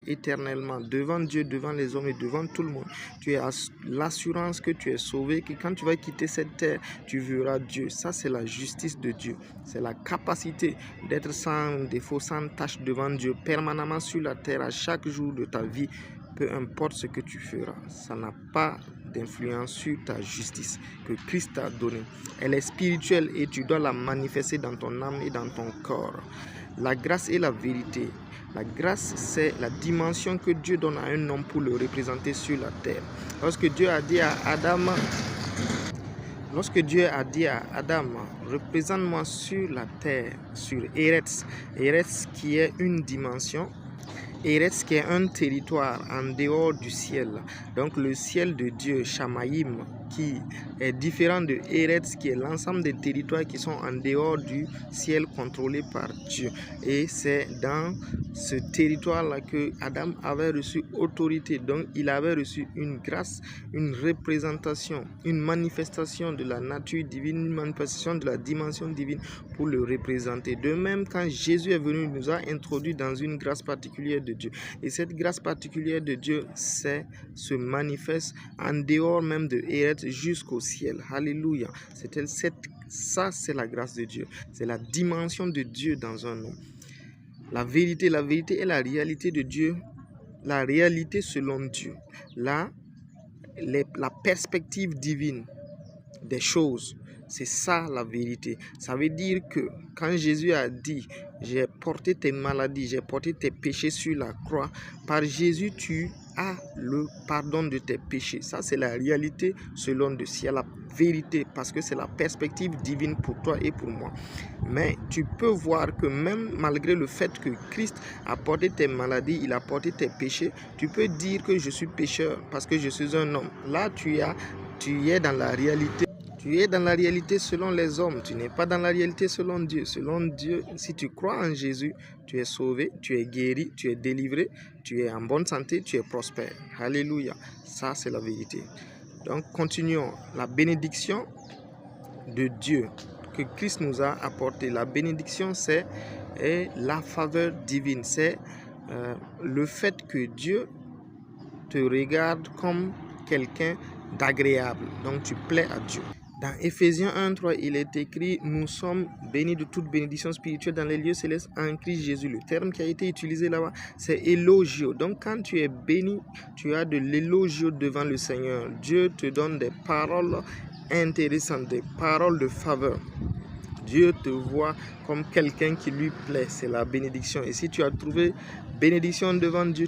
éternellement devant Dieu, devant les hommes et devant tout le monde. Tu as l'assurance que tu es sauvé, que quand tu vas quitter cette terre, tu verras Dieu. Ça, c'est la justice de Dieu. C'est la capacité d'être sans défaut, sans tâche devant Dieu, permanemment sur la terre à chaque jour de ta vie, peu importe ce que tu feras. Ça n'a pas d'influence sur ta justice que Christ t'a donnée. Elle est spirituelle et tu dois la manifester dans ton âme et dans ton corps. La grâce et la vérité. La grâce, c'est la dimension que Dieu donne à un homme pour le représenter sur la terre. Lorsque Dieu a dit à Adam, représente-moi sur la terre, sur Eretz, Eretz qui est une dimension, Eretz qui est un territoire en dehors du ciel. Donc le ciel de Dieu, Shamaïm, qui est différent de Eretz, qui est l'ensemble des territoires qui sont en dehors du ciel contrôlé par Dieu. Et c'est dans ce territoire-là que Adam avait reçu autorité. Donc il avait reçu une grâce, une représentation, une manifestation de la nature divine, une manifestation de la dimension divine pour le représenter. De même, quand Jésus est venu, il nous a introduit dans une grâce particulière de Dieu. Et cette grâce particulière de Dieu se manifeste en dehors même de Eretz jusqu'au ciel. Alléluia. Ça, c'est la grâce de Dieu. C'est la dimension de Dieu dans un homme. La vérité est la réalité de Dieu. La réalité selon Dieu. La perspective divine des choses. C'est ça la vérité. Ça veut dire que quand Jésus a dit « J'ai porté tes maladies, j'ai porté tes péchés sur la croix », par Jésus, tu as le pardon de tes péchés. Ça, c'est la réalité selon Dieu. C'est la vérité parce que c'est la perspective divine pour toi et pour moi. Mais tu peux voir que même malgré le fait que Christ a porté tes maladies, il a porté tes péchés, tu peux dire que je suis pécheur parce que je suis un homme. Là, tu es dans la réalité. Tu es dans la réalité selon les hommes, tu n'es pas dans la réalité selon Dieu. Selon Dieu, si tu crois en Jésus, tu es sauvé, tu es guéri, tu es délivré, tu es en bonne santé, tu es prospère. Alléluia, ça c'est la vérité. Donc continuons, la bénédiction de Dieu que Christ nous a apportée. La bénédiction, c'est la faveur divine, c'est le fait que Dieu te regarde comme quelqu'un d'agréable. Donc tu plais à Dieu. Dans Ephésiens 1:3, il est écrit « Nous sommes bénis de toute bénédiction spirituelle dans les lieux célestes en Christ Jésus ». Le terme qui a été utilisé là-bas, c'est « élogio ». Donc quand tu es béni, tu as de l'élogio devant le Seigneur. Dieu te donne des paroles intéressantes, des paroles de faveur. Dieu te voit comme quelqu'un qui lui plaît, c'est la bénédiction. Et si tu as trouvé bénédiction devant Dieu,